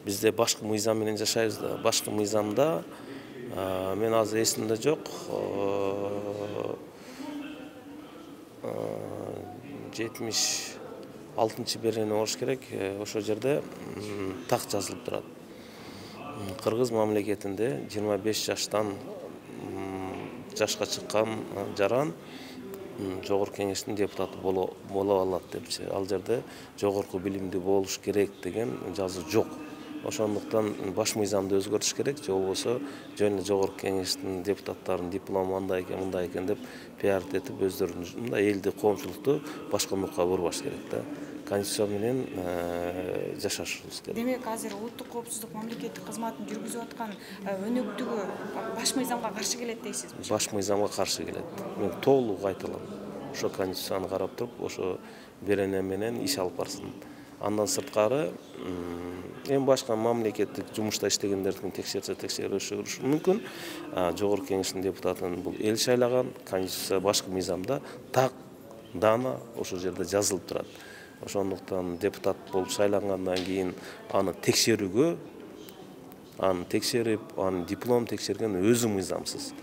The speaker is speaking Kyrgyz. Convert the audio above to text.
Бизде башкы мыйзам менен жашайбыз да. Башкы мыйзамда мен азыр эсимде жок. 76 берене болуш керек. Ошол жерде так жазылып турат. Кыргыз мамлекетинде 25 жаштан жашка чыккан жаран жогорку кеңештин депутаты боло алат депчи. Ал жерде жогорку билимди болуш керек деген жазуу жок. Ошондуктан баш мыйзамды өзгөртүш керек, же болбосо жөн эле жогорку кеңештин депутаттарынын диплому андай экен, мындай экен деп пиарит этип өздөрүнүн мындай элди, коомчулукту башка нукка бурбаш керек да. Конституция менен жашашыбыз керек. Демек, азыр улуттук коопсуздук мамлекеттик кызматын жүргүзүп аткан өнөктүгү баш мыйзамга каршы келет дейсизби? Баш мыйзамга каршы келет. Мен толук кайталам. Ошо конституцияны карап туруп, ошо берене менен иш алып барсын. Андан сырткары эң башка мамлекеттик жумушта иштегендердин текшериши мүмкүн. Жогорку кеңештин депутатын бул эл шайлаган, конституция башкы мыйзамда так дана ошол жерде жазылып турат. Ошондуктан депутат болуп шайлангандан кийин аны текшерүүгө, аны текшерип, аны диплом текшерген өзү мыйзамсыз.